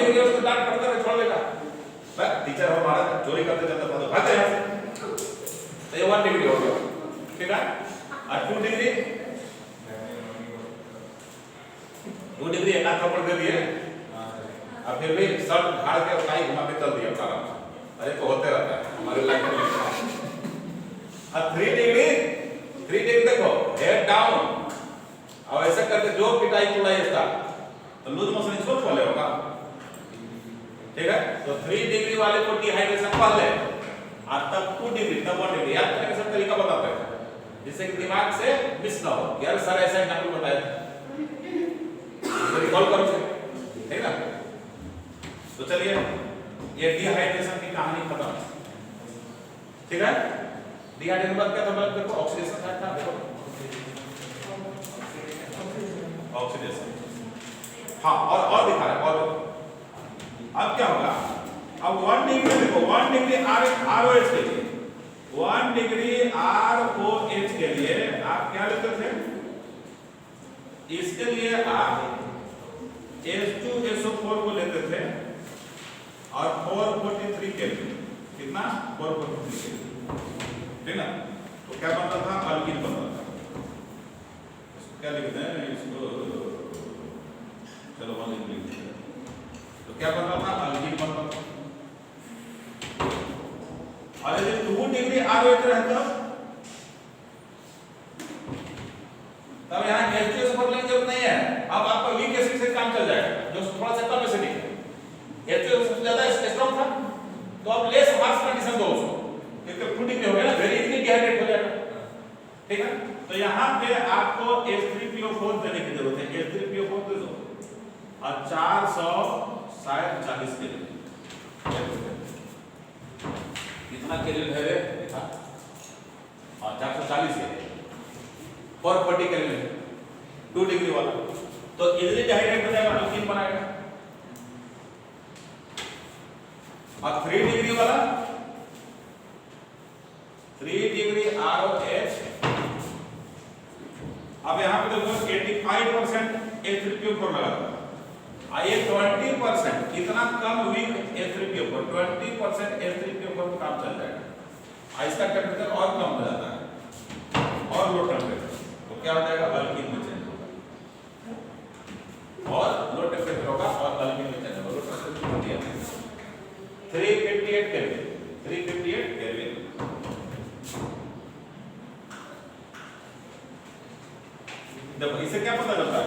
Degree उसको डांट पड़ता है, छोड़ देगा, बस टीचर हो हमारा चोरी करते चलते था तो भागते यहाँ से, तो ये 1 डिग्री हो गया, ठीक है। और 2 डिग्री, 2 डिग्री एक हाथ थप्पड़ दे दिए, अब फिर भी शर्ट झाड़ के टाई घुमा के चल दिया सारा, अरे तो होते रहता है हमारे लाइफ में। अब 3 डिग्री देखो, हेड डाउन, अब ऐसा करके जो पिटाई तुड़ाई स्टार्ट, तो लूज मोशन इसको खोले होगा, ठीक है। तो 3 डिग्री वाले को डिहाइड्रेशन पहले, और तब 2 डिग्री, तब 1 डिग्री, याद करने का सब तरीका बताते हैं जिससे कि दिमाग से मिस ना हो, यार सर ऐसा एग्जाम्पल बताया था, तो रिकॉल करो, ठीक है। तो चलिए ये डिहाइड्रेशन की कहानी खत्म, ठीक है। डिहाइड्रेशन बाद क्या था, देखो ऑक्सीडेशन था, देखो ऑक्सीडेशन, हाँ, और दिखा रहा है, और अब क्या होगा, अब 1 डिग्री देखो, 1 डिग्री ROH के लिए, 1 डिग्री ROH के लिए आप क्या लेते थे, इसके लिए आप H2SO4 को लेते थे और 443 केल्विन, कितना 443 केल्विन, ठीक ना। तो क्या बनता था, अल्कीन बनता था, इसको क्या लिखते हैं इसको, चलो 1 लिख लेते हैं, तो क्या बनता था, अल्कीन बनता था। और यदि 2 डिग्री ROH रहता तब यहाँ H2SO4 लेने की जरूरत नहीं है, अब आपका वीक एसिड से काम चल जाएगा, जो थोड़ा सा कम एसिडिक है, H2SO4 ज्यादा स्ट्रांग था, तो अब लेस हार्श कंडीशन दो उसको, क्योंकि 2 डिग्री हो गया ना, वेरी इजीली डिहाइड्रेट हो जाएगा, ठीक है। तो यहाँ पे आपको H3PO4 देने की जरूरत है, H3PO4 दे दो, और 440 केल्विन, कितना केल्विन है रे, देखा, और 440 है, 440 केल्विन, 2 डिग्री वाला, तो इजीली डिहाइड्रेट हो जाएगा, अल्कीन बनाएगा। और 3 डिग्री वाला, 3 डिग्री ROH, अब यहाँ पे देखो 85% H3PO4 लगा था, आइए 20%, कितना कम वीक H3PO4, 20% H3PO4 काम चल जाएगा, इसका टेम्परेचर और कम हो जाता है, और लो टेम्परेचर, तो क्या हो जाएगा, अल्कीन में चेंज होगा, और लो टेम्परेचर होगा और अल्कीन में चेंज होगा, लो टेम्परेचर हो गया 358 केल्विन, 358 केल्विन। देखो इससे क्या पता चलता है,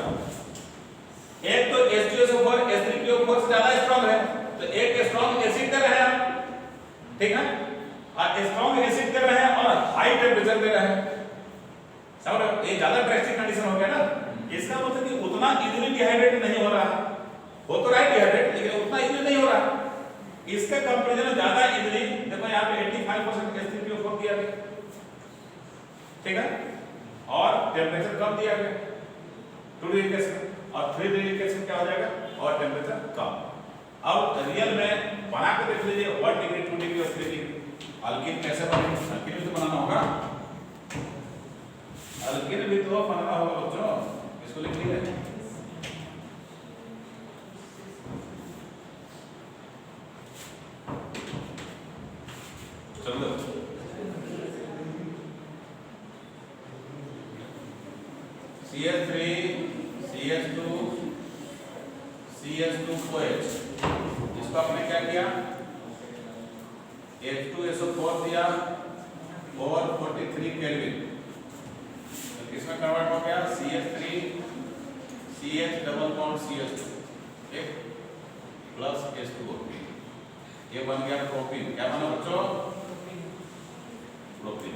एक तो H2SO4 H3PO4 से ज्यादा स्ट्रांग है, तो एक स्ट्रांग एसिड दे रहे हैं आप, ठीक है, और स्ट्रांग एसिड दे रहे हैं और हाई टेम्परेचर दे रहे हैं, समझ रहे हो, ये ज्यादा ड्रास्टिक कंडीशन हो गया ना, इसका मतलब कि उतना इजीली डिहाइड्रेट नहीं हो रहा, हो तो रहा है डिहाइड्रेट, लेकिन उतना इजीली नहीं हो रहा, इसके कंपैरिजन में ज्यादा इजीली, देखो यहाँ पे 85% H3PO4 दिया गया, ठीक है, और टेम्परेचर कम दिया गया 2 डिग्री केल्विन, और 3 डिग्री केल्विन क्या हो जाएगा, और टेम्परेचर कम। अब रियल में बना के देख लीजिए, 1 डिग्री 2 डिग्री और 3 डिग्री, अल्कीन कैसे बनेगा, अल्कीन भी तो बनाना होगा, अल्कीन भी तो बनाना होगा बच्चों, इसको लिख लीजिए, चलो CH3 CH2 CH2OH, इसको आपने क्या किया, H2SO4 दिया 443 केल्विन, तो किसमें कन्वर्ट हो गया, CH3 CH double bond CH2, ठीक, प्लस H2O, ये बन गया प्रोपीन, क्या बना बच्चों, प्रोपीन।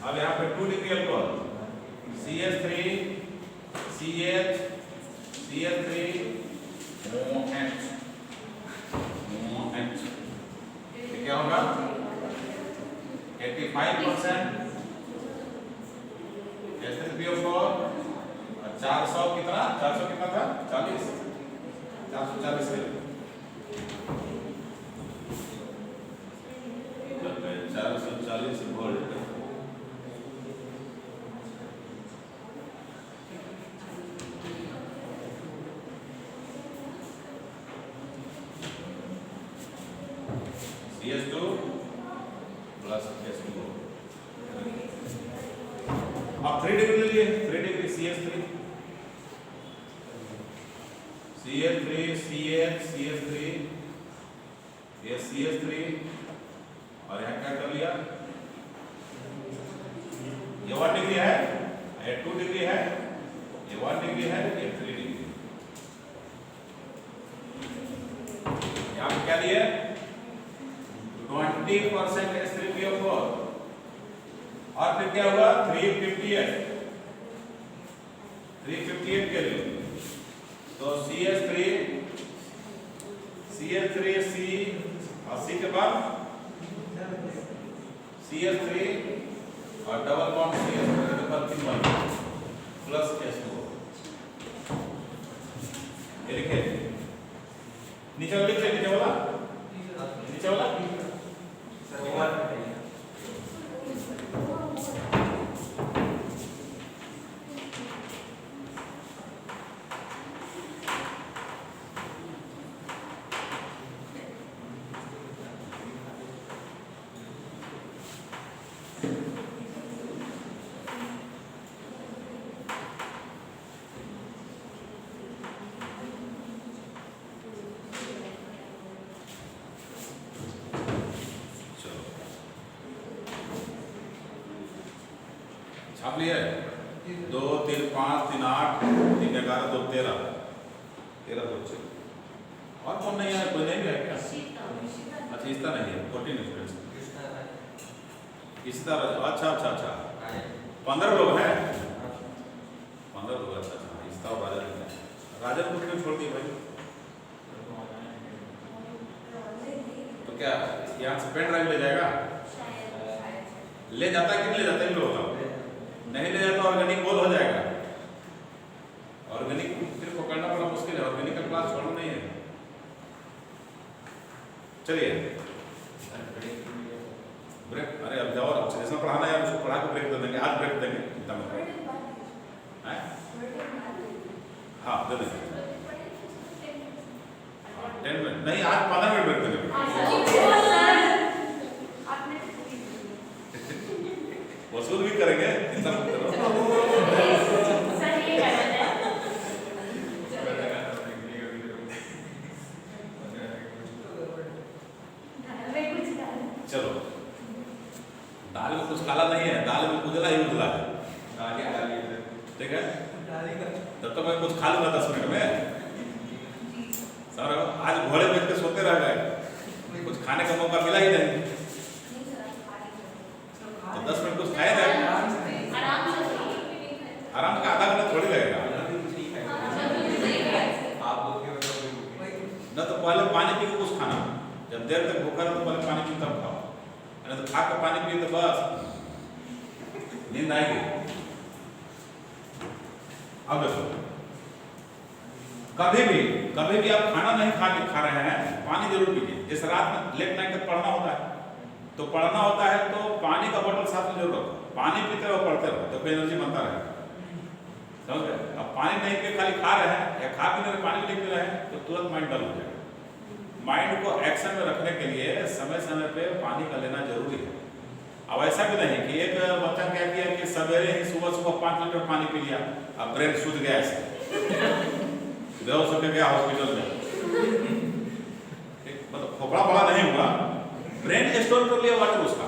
अब यहाँ पे 2 degree alcohol, CH3 CH CH3 OH, क्या होगा, 85% H3PO4 और 400 कितना, 400 कितना था, 40, 440 है, 440 वोल्ट, CH2 प्लस H2O। अब 3 डिग्री ले लिए, 3 डिग्री CH3 CH3 CH3 ये CH3 और यहाँ क्या कर लिया, ये 1 डिग्री है, ये 2 डिग्री है, ये 1 डिग्री है, ये 3 डिग्री। यहाँ पे क्या लिए 20% H3PO4 और फिर क्या हुआ 358 के लिए तो CH3 C और C के बाद CH3 और डबल बॉन्ड CH3 के बाद 3 प्लस H2O। ये लिखे नीचे वाला लिख ले, नीचे वाला छाप लिया है 2 3 5 3 8 3 11 2 13 बच्चे और कौन नहीं है, कोई नहीं है क्या? अच्छा इसका नहीं है, 14 स्टूडेंट्स इसका। अच्छा 15 लोग हैं, 15 लोग। अच्छा इसका और राजन को क्यों छोड़ दिए भाई? तो क्या यहाँ से पेन ड्राइव ले जाएगा? ले जाता है कि नहीं ले जाता? इन लोगों का नहीं ले जाता, ऑर्गेनिक बोल हो जाएगा। ऑर्गेनिक फिर पकड़ना बड़ा मुश्किल है, ऑर्गेनिक का क्लास छोड़ना नहीं है। चलिए ब्रेक, अरे अब जाओ, अब जैसा पढ़ाना है उसको पढ़ा के ब्रेक दे देंगे, आज ब्रेक देंगे एकदम। हाँ दे देंगे 10 मिनट नहीं, आज 15 मिनट ब्रेक देंगे। वसूल भी करेंगे, चिंता मत करो। चलो दाल में कुछ काला नहीं है, दाल में उजला ही उजला है, ठीक है। तब तो मैं कुछ खा लूंगा 10 मिनट में। सर आज घोड़े बैठ के सोते रह गए, कुछ खाने का मौका मिला ही नहीं, तो 10 मिनट कुछ खाए रहे आराम का, आधा घंटा थोड़ी लगेगा ना। तो पहले पानी पी के कुछ खाना, जब देर तक भूखा रहो तो पहले पानी पी तब खाओ, नहीं तो खा के पानी पी तो बस नींद आएगी। अब देखो कभी भी आप खाना नहीं खा रहे हैं, पानी जरूर पीजिए। जैसे रात में लेट नाइट तक पढ़ना होता है तो पानी का बोतल साथ में जरूर रखो, पानी पीते रहो पढ़ते रहो तो एनर्जी बनता रहेगा, समझ गए। अब पानी नहीं पी खाली खा रहे हैं या खा पीने में पानी नहीं पी रहे हैं तो तुरंत माइंड डल हो जाएगा। माइंड को एक्शन में रखने के लिए समय समय पे पानी का लेना जरूरी है। अब ऐसा भी नहीं कि एक बच्चा क्या किया कि सवेरे ही सुबह 5 लीटर पानी पी लिया, अब ब्रेन सूझ गया, ऐसे बेहोश होकर गया हॉस्पिटल में, मतलब खोपड़ा बड़ा नहीं हुआ, ब्रेन स्टोर कर लिया वाटर, उसका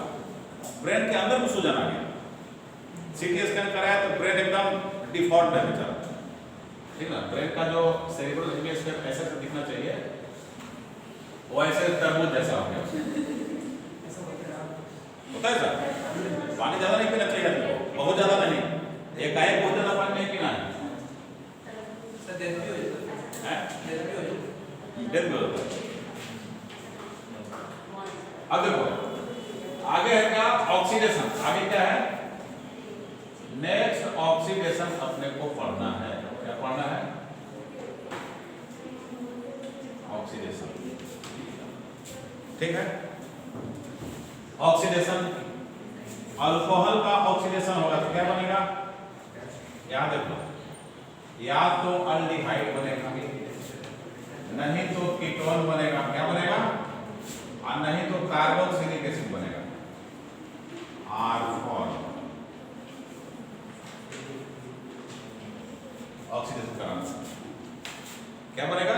ब्रेन के अंदर में सूजन आ गया। सीटी स्कैन कराया तो ब्रेन एकदम डिफॉल्ट है बेचारा, ठीक ना। ब्रेन का जो सेरेब्रल हेमिस्फीयर ऐसा दिखना चाहिए, वो ऐसे तरबूज जैसा हो गया, होता है सर। पानी ज्यादा नहीं पीना चाहिए, बहुत ज्यादा नहीं, एकाएक बहुत ज्यादा पानी नहीं पीना है, डेथ भी होता है। अब देखो आगे है क्या, ऑक्सीडेशन। आगे क्या है, नेक्स्ट ऑक्सीडेशन अपने को पढ़ना है। क्या पढ़ना है, ऑक्सीडेशन, ठीक है। ऑक्सीडेशन, अल्कोहल का ऑक्सीडेशन होगा तो क्या बनेगा, याद रखो, या तो अल्डिहाइड बनेगा, नहीं तो कीटोन बनेगा। क्या बनेगा, और नहीं तो कार्बोक्सिलिक एसिड बनेगा, R4 ऑक्सीडेशन कराना से क्या बनेगा,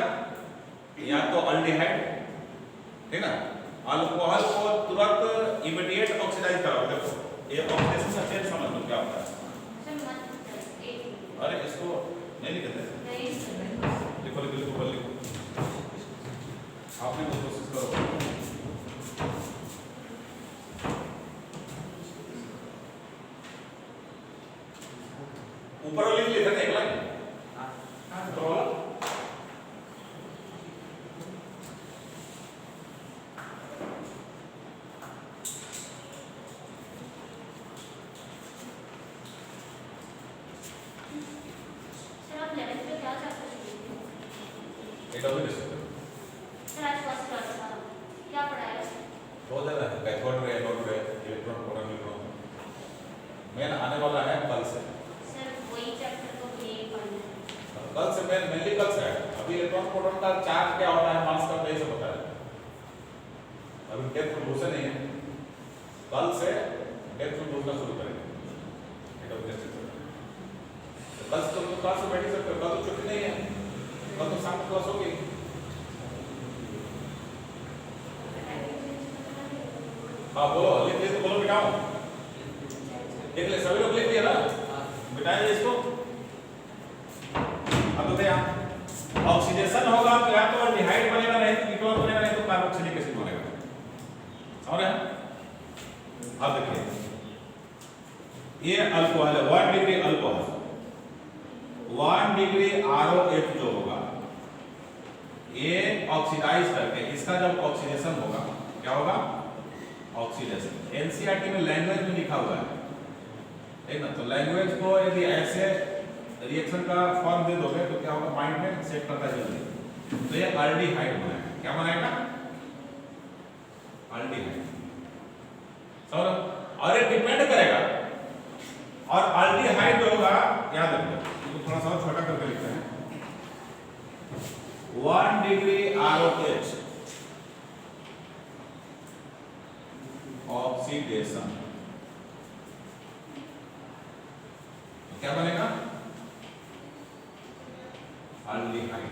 या तो अल्डिहाइड, ठीक ना, अल्कोहल को तुरंत इमीडिएट ऑक्सीडाइज कराओ। देखो ये ऑक्सीडेशन का चेंज समझ लो क्या होता है। अरे इसको नहीं लिखते, लिखो लिखो लिखो लिखो, आपने कुछ कोशिश करो। ऊपर वाली लिख लेते एक लाइन, ऊपर वाला बहुत ज्यादा है, कैथोड रे, एनोड रे, इलेक्ट्रॉन प्रोटॉन न्यूट्रॉन मेन आने वाला है कल से। सर वही चैप्टर तो ये पढ़ना है कल से मेनली कल से है। अभी इलेक्ट्रॉन प्रोटॉन का चार्ज क्या होता है, मास का यही सब होता है, अभी डेप्थ घुसे नहीं है। कल से डेप्थ घुसना शुरू करेंगे। तो कल से तो क्लास में बैठ ही सकते हो, कल तो छुट्टी नहीं है, कल तो शाम को क्लास होगी। हाँ बोलो, लिख लिख तो बोलो, बिठाओ, देख ले सभी लोग लिख लिया ना, बिठाइए इसको। अब तो यहाँ ऑक्सीडेशन होगा तो या तो अल्डिहाइड बनेगा, नहीं तो कीटोन बनेगा, नहीं तो कार्बोक्सिलिक एसिड बनेगा। समझ रहे हैं? अब देखिए ये अल्कोहल है, 1 डिग्री अल्कोहल, 1 डिग्री ROH जो होगा ये ऑक्सीडाइज करके, इसका जब ऑक्सीडेशन होगा क्या होगा, ऑक्सीडेशन। एनसीईआरटी में लैंग्वेज में लिखा हुआ है, ठीक ना, तो लैंग्वेज को यदि ऐसे रिएक्शन का फॉर्म दे दोगे तो क्या होगा, माइंड में सेट करता जल्दी। तो ये अल्डिहाइड बनाएगा, क्या बनाएगा, अल्डिहाइड। समझो, और ये डिपेंड करेगा, और अल्डिहाइड जो होगा याद रखो, इसको थोड़ा सा छोटा करके लिखते हैं, 1 डिग्री ROH ऑक्सीडेशन, क्या बनेगा, अल्डिहाइड।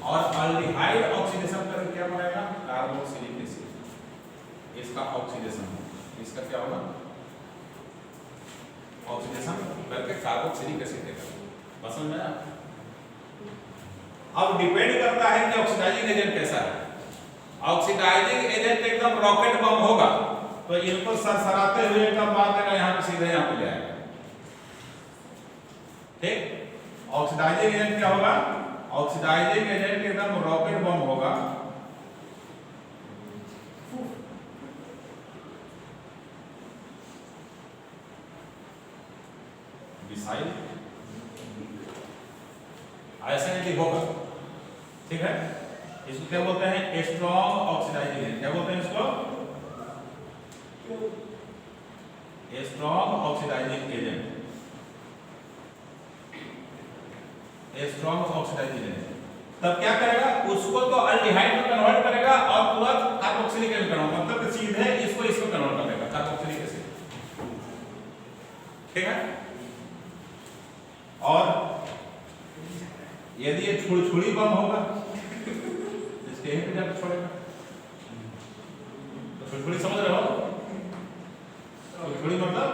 और अल्डिहाइड ऑक्सीडेशन करके क्या बनेगा, कार्बोक्सिलिक एसिड। इसका ऑक्सीडेशन हो, इसका क्या होगा, ऑक्सीडेशन करके कार्बोक्सिलिक एसिड देगा। बस समझ में आया? अब डिपेंड करता है कि ऑक्सीडाइजिंग एजेंट कैसा है। ऑक्सीडाइजिंग एजेंट एकदम रॉकेट बम होगा तो इनको सरसराते हुए एकदम मार देगा, यहाँ पे सीधे यहाँ पे ले आएगा, ठीक। ऑक्सीडाइजिंग एजेंट क्या होगा, ऑक्सीडाइजिंग एजेंट एकदम रॉकेट बम होगा, मिसाइल ऐसा यदि होगा, ठीक है। इसको क्या बोलते हैं, स्ट्रॉन्ग ऑक्सीडाइजिंग एजेंट। क्या बोलते हैं इसको, strong oxidising agent, strong oxidising agent. तब क्या करेगा, उसको तो अल्डिहाइड में कन्वर्ट करेगा और तुरंत कार्बोक्सिलिक एसिड कन्वर्ट, मतलब कि सीधे इसको इसको कन्वर्ट कर देगा, कार्बोक्सिलिक एसिड, ठीक है। और यदि ये छुड़छुड़ी बम होगा इसके यहीं पे जाकर छोड़ेगा, तो छुड़छुड़ी समझ रहे हो, छुड़छुड़ी मतलब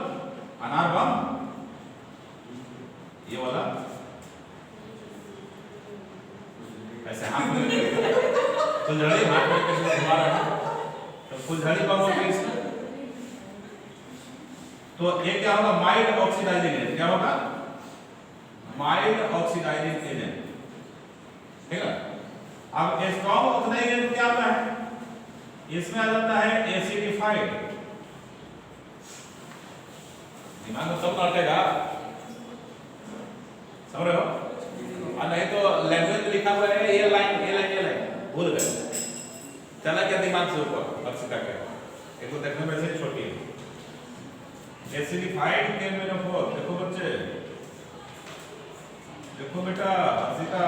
अनार बम, ये वाला ऐसे हाथ में फुलझड़ी हाथ में कैसे घुमा रहा है, तो फुलझड़ी बम होगी इसमें। तो ये क्या होगा, माइल्ड ऑक्सीडाइजिंग एजेंट। क्या होगा, माइल्ड ऑक्सीडाइजिंग एजेंट, ठीक है। अब स्ट्रॉन्ग ऑक्सीडाइजिंग एजेंट क्या आता है, इसमें आ जाता है एसिडिफाइड। दिमाग में सब लौटेगा, समझ रहे हो, और नहीं तो लैंग्वेज में लिखा हुआ है ये लाइन ये लाइन ये लाइन भूल गए, चला क्या दिमाग से ऊपर अर्शिता के, एक तो देखने में से छोटी है। एसिडिफाइड केमेनोफोर, देखो बच्चे, देखो बेटा अर्शिता,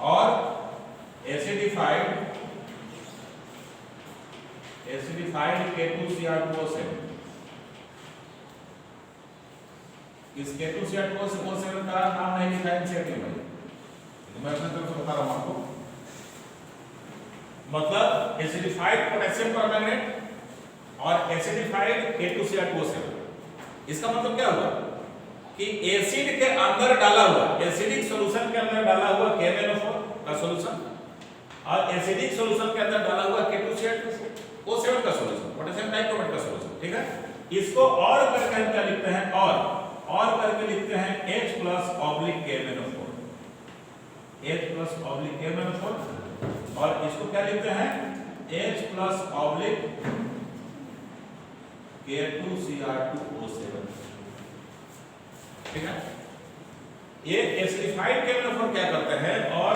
और एसिडिफाइड K2Cr2O7, इस K2Cr2O7 का नाम नहीं लिखा है एनसीईआरटी में, तो मैं अपने तरफ से बता रहा हूं आपको। मतलब एसिडिफाइड पोटेशियम परमैंगनेट और एसिडिफाइड K2Cr2O7, इसका मतलब क्या हुआ कि एसिड के अंदर डाला हुआ, एसिडिक सॉल्यूशन के अंदर डाला हुआ KMnO4 का सॉल्यूशन और एसिडिक सॉल्यूशन के अंदर डाला हुआ K2Cr2O7 का सॉल्यूशन, पोटेशियम डाइक्रोमेट का सॉल्यूशन, ठीक है। इसको और करके हम क्या लिखते हैं, और करके लिखते हैं H+/KMnO4, H+/KMnO4, और इसको क्या लिखते हैं H+/K2Cr2O7, ठीक है। ये एसिडिफाइड KMnO4 क्या करते हैं, और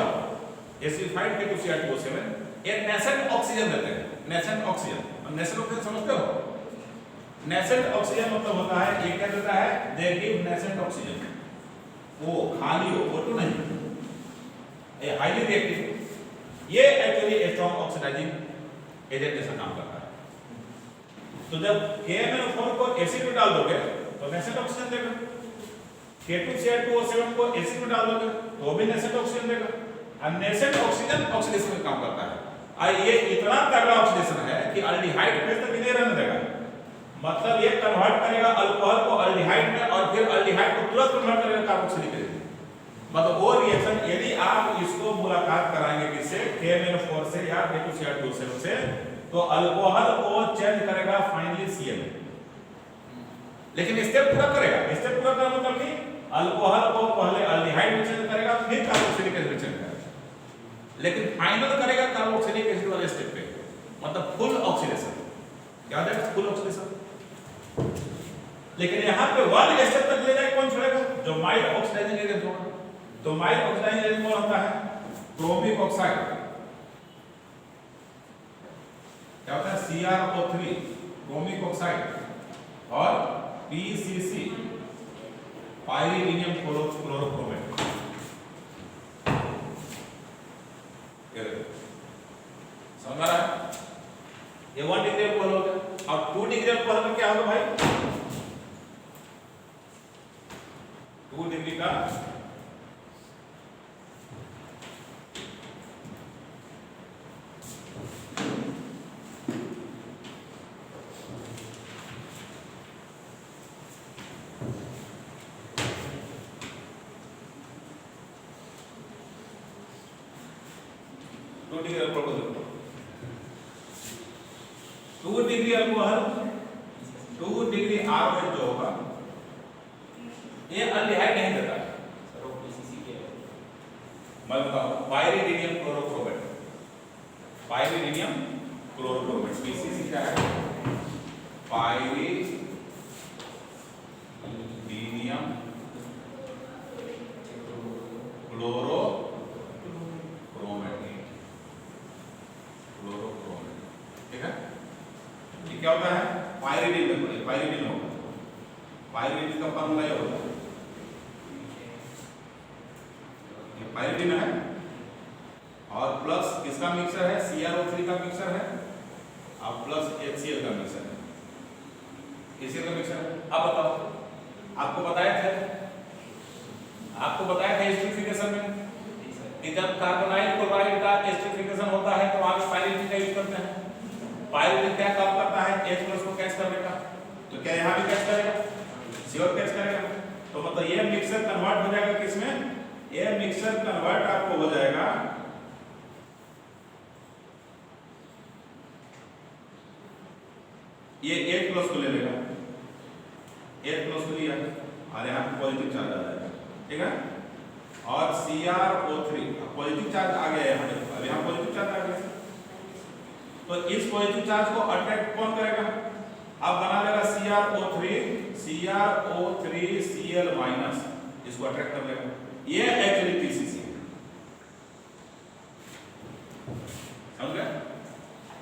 एसिडिफाइड K2Cr2O7 एक नेसेंट ऑक्सीजन देते हैं, नेसेंट ऑक्सीजन। नेसेंट ऑक्सीजन समझते हो? नेसेंट ऑक्सीजन मतलब होता है, ये क्या देता है, दे गिव नेसेंट ऑक्सीजन, वो खाली हो, O2 नहीं, ये हाईली रिएक्टिव, ये एक्चुअली स्ट्रॉन्ग ऑक्सीडाइजिंग एजेंट जैसा काम करता है। तो जब KMnO4 को एसिड में डाल दोगे तो नेसेंट ऑक्सीजन देगा, K2Cr2O7 को एसिड में डाल दोगे तो वो भी नेसेंट ऑक्सीजन देगा, और नेसेंट ऑक्सीजन ऑक्सीडेशन में काम करता है। और ये इतना तगड़ा ऑक्सीडेशन है कि अल्डिहाइड फेज तक नहीं रहने देगा, मतलब ये कन्वर्ट करेगा अल्कोहल को अल्डिहाइड में, और फिर अल्डिहाइड को तुरंत कन्वर्ट करेगा कार्बोक्सिलिक एसिड। मतलब वो रिएक्शन यदि आप इसको मुलाकात कराएंगे किससे, KMnO4 से या K2Cr2O7 से, तो अल्कोहल को चेंज करेगा फाइनली Cl। लेकिन स्टेप पूरा करेगा, स्टेप पूरा करने मतलब कि अल्कोहल को पहले अल्डिहाइड में चेंज करेगा, फिर कार्बोक्सिलिक एसिड में चेंज करेगा, लेकिन फाइनल करेगा कार्बोक्सिलिक एसिड वाले स्टेप पे, मतलब फुल ऑक्सीडेशन। क्या हो जाएगा, फुल ऑक्सीडेशन। लेकिन यहाँ पे वन स्टेप तक ले जाए कौन छोड़ेगा, जो माइल्ड ऑक्सीडाइजिंग एजेंट होगा। तो माइल्ड ऑक्सीडाइजिंग एजेंट कौन होता है, क्रोमिक ऑक्साइड, क्या होता है CrO3 क्रोमिक ऑक्साइड, और PCC पाइरीडिनियम क्लोरोक्रोमेट। समझ आ रहा है? ये 1 डिग्री अल्कोहल हो गया, और 2 डिग्री अल्कोहल में क्या होगा भाई, 2 डिग्री का R जो होगा ये अल्डिहाइड नहीं देता, मैं बताऊं, पाइरीडिनियम क्लोरोक्रोमेट, पाइरीडिनियम क्लोरोक्रोमेट, PCC क्या है, पाइरीडिनियम क्लोरोक्रोमेट, ठीक है। ये क्या होता है, पाइरीडिन होगा, पाइरीडिन का फॉर्मूला ये होता है, ये पाइरीडिन है, और प्लस किसका मिक्सचर है, CrO3 का मिक्सचर है, और प्लस HCl का मिक्सचर है, HCl का मिक्सचर है। अब बताओ, आपको बताया था एस्टरिफिकेशन में कि जब कार्बोनाइल क्लोराइड का एस्टरिफिकेशन होता है तो आप पाइरीडिन का यूज करते हैं। पाइरीडिन क्या काम करता है, H+ को कैच करने का, तो क्या यहाँ भी कैच करेगा, श्योर कैच करेगा। तो मतलब ये मिक्सर कन्वर्ट हो जाएगा किसमें, ये मिक्सर कन्वर्ट आपको हो जाएगा ये H+ को ले लेगा, H+ को लिया और यहाँ पे पॉजिटिव चार्ज आ जाएगा, ठीक है। और CrO3 पॉजिटिव चार्ज आ गया यहाँ पे, अब यहाँ पॉजिटिव चार्ज आ गया, तो इस पॉजिटिव चार्ज को अट्रैक्ट कौन करेगा, अब बना लेगा CrO3Cl-, इसको अट्रैक्ट कर लेगा, ये एक्चुअली PCC है, समझ गए।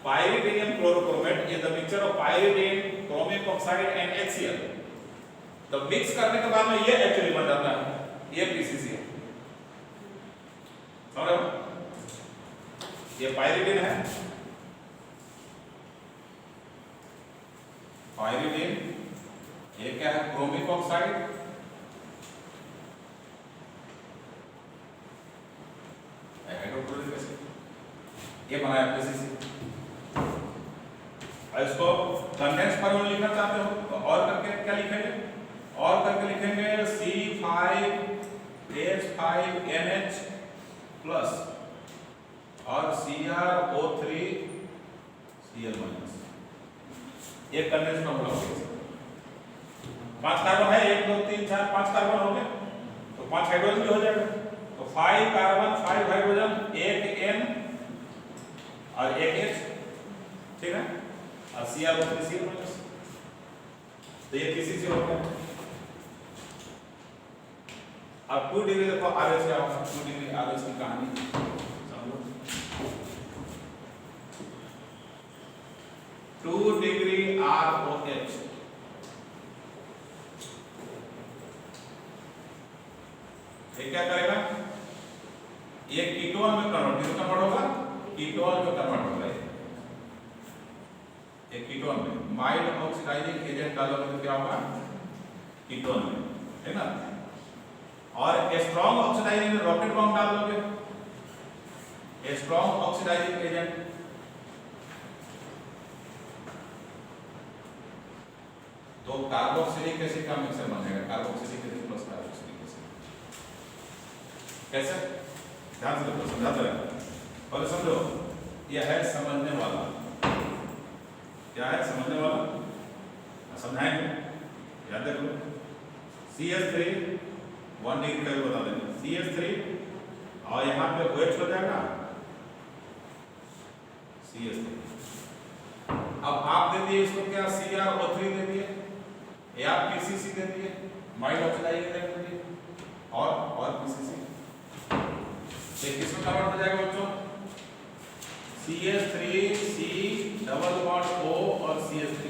Pyridinium chlorochromate is the mixture of pyridine, chromic oxide and HCl। तो मिक्स करने के बाद में ये एक्चुअली बन जाता है, ये PCC है, समझ रहे हो। ये पाइरीडीन है, ये बनाया पीसीसी। और इसको कंडेंस फॉर्मूला लिखना चाहते हो तो और करके क्या लिखेंगे, और करके लिखेंगे C5H5NH प्लस और CrO3Cl माइनस। ये कंडेंस फॉर्मूला हो गया। 5 कार्बन है, 1 2 3 4 5 कार्बन हो गए तो 5 हाइड्रोजन भी हो जाएगा। तो 5 कार्बन 5 हाइड्रोजन, 1 N और 1 H, ठीक है, और CrO3Cl माइनस। तो ये पीसीसी हो गया। अब 2 डिग्री देखो RH क्या होगा, 2 डिग्री RH की कहानी समझो। 2 डिग्री ROH ये क्या करेगा, ये कीटोन में कन्वर्ट होगा, कीटोन में कन्वर्ट होगा। ये कीटोन में माइल्ड ऑक्सीडाइजिंग एजेंट डालोगे तो क्या होगा, कीटोन में, है ना। और स्ट्रॉन्ग ऑक्सीडाइजिंग में रॉकेट बॉम्ब डाल दोगे, स्ट्रॉन्ग ऑक्सीडाइजिंग एजेंट, तो कार्बोक्सिलिक एसिड का मिक्सर बनेगा, carboxylic acid plus carboxylic acid. कैसे, ध्यान से देखो, समझाते रहे और समझो। यह है समझने वाला, क्या है समझने वाला, समझाएंगे, याद रख लो। CH3 1 डिग्री का बता देंगे, CH3 और यहाँ पे OH हो जाएगा CH3। अब आप दे दिए इसको क्या, CrO3 दे दिए या PCC दे दिए, माइल्ड ऑक्सीडाइजिंग एजेंट दे दिए और PCC। तो किसमें कन्वर्ट हो जाएगा बच्चों, CH3C डबल बॉन्ड O और CH3।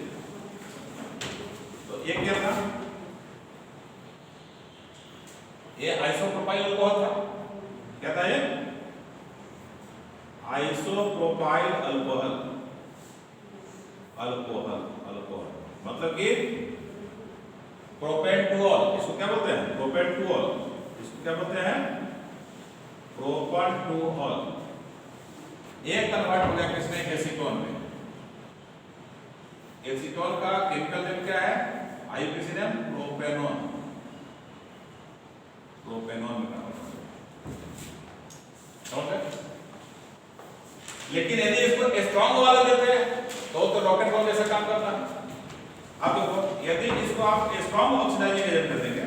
तो ये क्या था, ये आइसोप्रोपाइल अल्कोहल था। क्या था ये, आइसोप्रोपाइल अल्कोहल, अल्कोहल मतलब कि प्रोपेंटुऑल, इसको क्या बोलते हैं, प्रोपेंटुऑल, इसको क्या बोलते हैं, प्रोपेंटुऑल। एक कन्वर्ट हो गया किसमें, एसीटोन में। एसीटोन का केमिकल नेम क्या है, आईयूपीएसी नेम प्रोपेनॉन, प्रोपेनॉन में कन्वर्ट हो गया। लेकिन यदि इसको स्ट्रॉन्ग वाला देते हैं तो रॉकेट बॉम्ब जैसा काम करता है। अब देखो, यदि इसको आप स्ट्रॉन्ग ऑक्सीडाइजिंग एजेंट दे देंगे,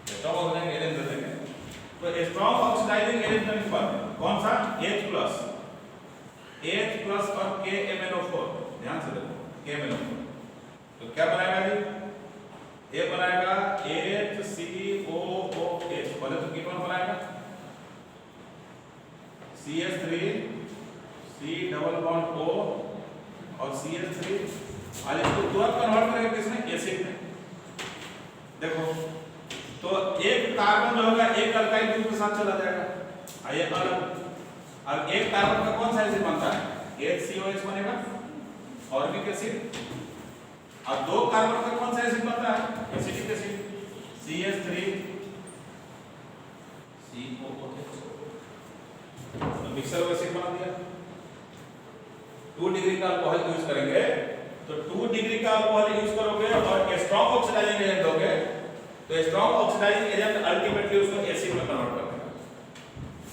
स्ट्रॉन्ग ऑक्सीडाइजिंग एजेंट दे देंगे, तो स्ट्रॉन्ग ऑक्सीडाइजिंग एजेंट का पर कौन सा, H प्लस और KMnO4, ध्यान से देखो, KMnO4। तो क्या बनाएगा जी, ये बनाएगा HCOOH, पहले तो कीटोन बनाएगा, CH3 C double bond O और CH3, और इसको तुरंत कन्वर्ट करेंगे किसमें, एसिड में। देखो तो एक कार्बन जो होगा एक अल्काइल ग्रुप के साथ चला जाएगा, ये अलग। अब एक कार्बन का कौन सा एसिड बनता है, HCOH बनेगा, फॉर्मिक एसिड। अब 2 कार्बन का कौन सा एसिड बनता है, एसिटिक एसिड, CH3COOH। तो मिक्सर एसिड बना दिया। 2 डिग्री का अल्कोहल यूज करेंगे, तो 2 डिग्री का अल्कोहल यूज करोगे और स्ट्रॉन्ग ऑक्सीडाइजिंग एजेंट दोगे, तो स्ट्रॉन्ग ऑक्सीडाइजिंग एजेंट अल्टीमेटली उसको एसिड में कन्वर्ट कर देगा।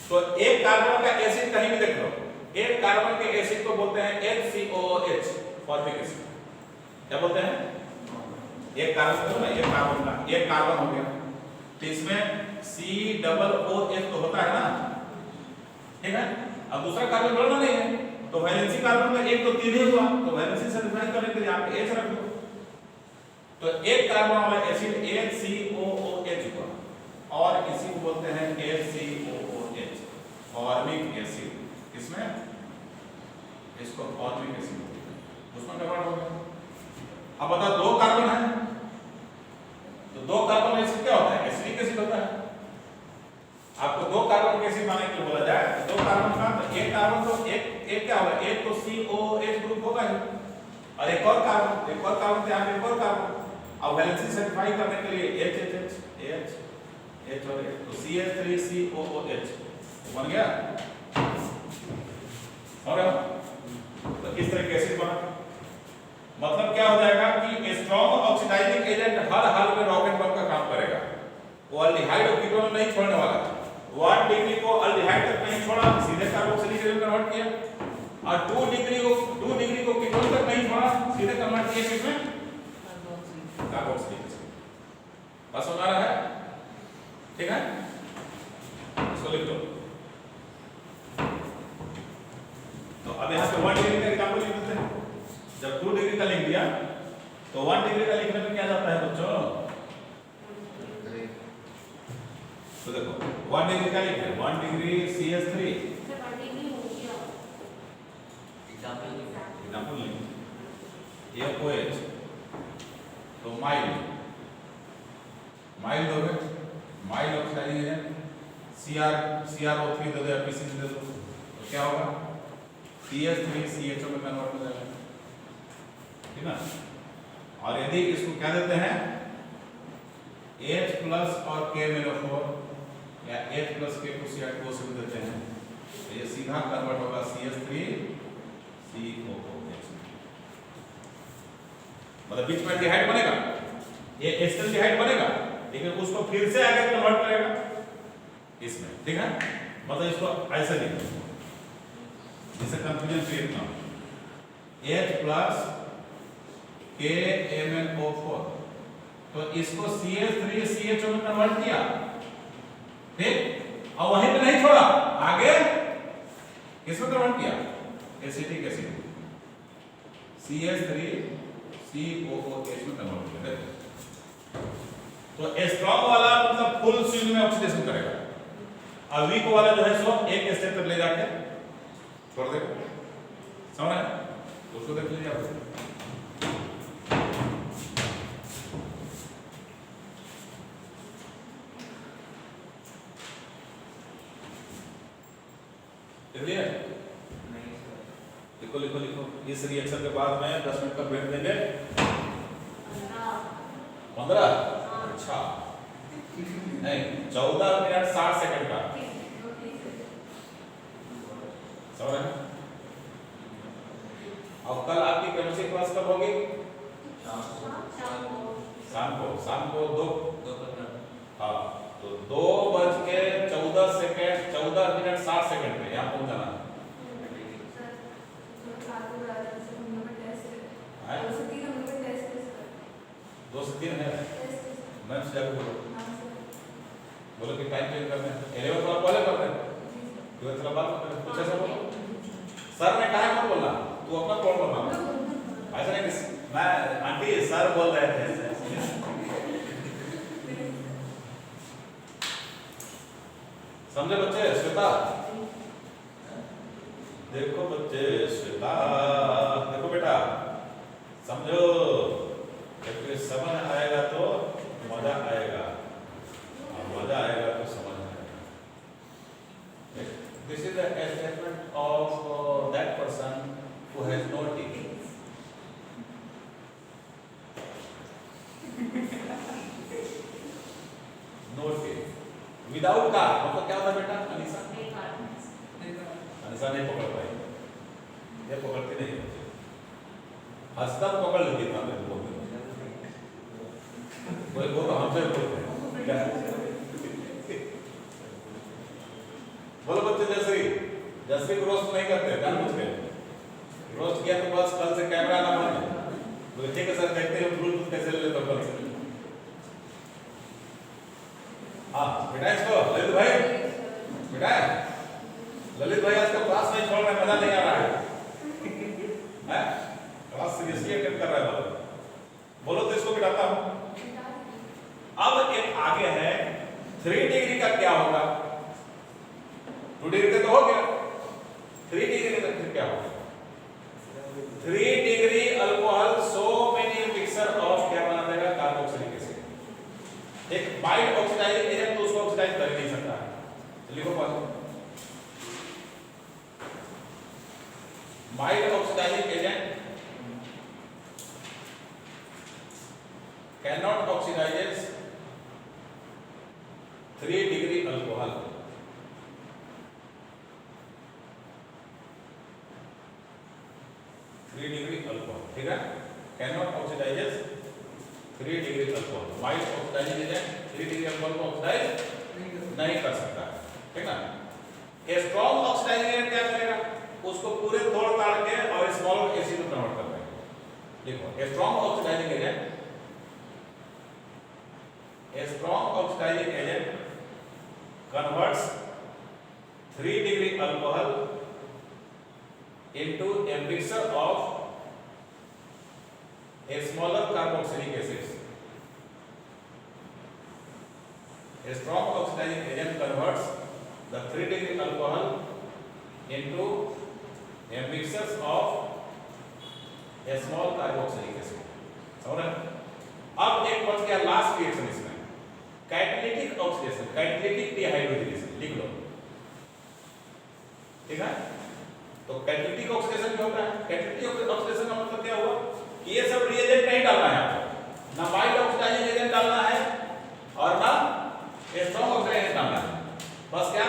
तो एक कार्बन का एसिड कहीं भी देख लो, एक कार्बन के एसिड को बोलते हैं HCOOH, फॉर्मिक एसिड। क्या बोलते हैं, एक कार्बन को ना, एक कार्बन का, एक कार्बन हो गया, तो इसमें COOH तो होता है ना, ठीक है। अब दूसरा कार्बन बढ़ना नहीं है, तो वैलेंसी कार्बन में 1 2 3 ही हुआ, तो वैलेंसी से डिफाइन करने के लिए आप H रख दो। तो एक कार्बन वाला एसिड HCOOH हुआ, और इसी को बोलते हैं HCOOH, फॉर्मिक एसिड। किसमें, इसको फॉर्मिक एसिड बोलते हैं, उसमें कन्वर्ट हो गया। अब बताओ 2 कार्बन है, तो 2 कार्बन एसिड क्या होता है, एसिडिक एसिड होता है। आपको 2 कार्बन के एसिड बनाने के लिए बोला जाए, 2 कार्बन का, तो एक कार्बन तो एक क्या होगा, एक तो COH ग्रुप होगा ही, और एक और कार्बन तो यहाँ पे एक और कार्बन। अब वैलेंसी सर्टिफाई करने के लिए H और H, तो CH3COOH, बन गया और तो इस तरह के एसिड बना। मतलब क्या हो जाएगा कि स्ट्रॉन्ग ऑक्सीडाइजिंग एजेंट हर हाल में रॉकेट बम का काम करेगा। वो अल्डिहाइड और कीटोन नहीं छोड़ने वाला। 1 डिग्री को अल्डिहाइड तक नहीं छोड़ा, सीधे कार्बोक्सिलिक एसिड में कन्वर्ट किया, और 2 डिग्री को कीटोन तक नहीं छोड़ा, सीधे कन्वर्ट किया किसमें? Carboxylic acid. बस हो रहा है, ठीक है? इसको लिख दो। तो अब यहाँ पे 1 डिग्री का एग्जांपल लिख देते हैं। जब 2 डिग्री का लिख दिया तो 1 डिग्री का लिखने में क्या जाता है बच्चों? तो देखो 1 डिग्री का लिखते हैं, 1 डिग्री CH3 एग्जांपल लिख FOH, तो माइल दोगे, माइल ऑक्सीडाइजिंग एजेंट, CrO3 दे दो या PCC दे दो, तो क्या होगा? CH3 CHO में कन्वर्ट हो जाएगा, ठीक ना? और यदि इसको क्या देते हैं H प्लस और KMnO4 या H प्लस K को CH2 से भी देते हैं, तो ये सीधा कन्वर्ट होगा CH3 COOH। मतलब बीच में एल्डिहाइड बनेगा, ये एस्टल्डिहाइड बनेगा, लेकिन उसको फिर से आगे कन्वर्ट करेगा इसमें, ठीक है? मतलब इसको ऐसे लिखो जिससे कंफ्यूजन क्रिएट ना हो। H प्लस KMnO4, तो इसको CH3 CHO में कन्वर्ट किया, ठीक? और वहीं पे नहीं छोड़ा, आगे किसमें कन्वर्ट किया? एसिटिक एसिड CH3 COOH में कन्वर्ट किया। तो स्ट्रॉन्ग वाला मतलब फुल स्विंग में ऑक्सीडेशन करेगा, और वीक वाला जो है सो एक स्टेप तक ले जाके छोड़ देगा। समझ रहे हैं? उसको देख लीजिए आप। लिखो लिखो लिखो। इस रिएक्शन के बाद में 10 मिनट का ब्रेक देंगे। 15? अच्छा नहीं, 14 मिनट 60 सेकंड का। समझ रहे हैं? और कल आपकी केमिस्ट्री क्लास कब होगी? शाम को 2। हाँ, तो 2:14 14 मिनट 60 सेकंड में यहाँ पहुंच जाना। 2 से 3 है मैम से जाकर बोलो कि टाइम चेंज करते हैं, 11 थोड़ा पहले करते हैं, 12 थोड़ा बाद करते हैं। कुछ ऐसा बोलो, सर ने कहा मत बोलना, तू अपना कॉल करना। ऐसा नहीं कि मैं आंटी सर बोल रहे थे। समझे बच्चे? श्वेता देखो, बच्चे श्वेता देखो बेटा, समझो, जब समझ आएगा तो मजा आएगा, और मजा आएगा तो समझ आएगा। This is the statement of that person who has no degree. No degree. Without car, मतलब क्या होता है बेटा? अनीसा नहीं पकड़ पाई, ये पकड़ती नहीं बच्चे। हंसता पकड़ लेती था मैं बोलते कोई बोलो हमसे बोलते बोलो बच्चे। जैसे को रोस्ट नहीं करते, जानबूझ के रोस्ट किया तो बस कल से कैमरा ना बने। बोले ठीक है सर, देखते हैं ब्लूटूथ कैसे ले लेते कल से। हाँ बेटा, इसको ललित भाई, बेटा ललित भाई आज का क्लास नहीं छोड़ रहे, मजा नहीं आ रहा है, क्लास सीरियसली अटेंड कर रहा है। बोलो तो इसको बिठाता हूं। अब एक आगे है 3 डिग्री का क्या होगा? 2 डिग्री का तो हो गया, 3 डिग्री का फिर क्या होगा? 3 degree alcohol so many mixer of क्या बना देगा? Carboxylic acid. एक माइल्ड ऑक्सीडाइजिंग एजेंट तो उसको ऑक्सीडाइज कर नहीं सकता है, तो लिखो पास। Mild oxidizing agent cannot oxidize 3 degree alcohol. Oxidizing agent 3 degree alcohol को ऑक्सीडाइज नहीं कर सकता, ठीक ना। ए स्ट्रॉन्ग ऑक्सीडाइजिंग एजेंट क्या करेगा, उसको पूरे तोड़ ताड़ के और स्मॉल एसिड में कन्वर्ट कर देगा। देखो a strong oxidising agent, a strong oxidising agent converts 3 degree alcohol into a mixture of a smaller carboxylic acids. A strong oxidizing agent converts the 3 degree alcohol into a mixture of a small carboxylic acid. समझ रहे? अब एक बच गया last reaction इसमें, catalytic oxidation, catalytic dehydrogenation, लिख लो, ठीक है। तो कैटालिटिक ऑक्सीडेशन क्या होता है, कैटालिटिक ऑक्सीडेशन का मतलब क्या हुआ कि ये सब रिएजेंट नहीं डालना है आपको, ना माइल्ड ऑक्सीडाइजिंग एजेंट डालना है और ना स्ट्रॉन्ग ऑक्सीडाइजिंग डालना है, बस क्या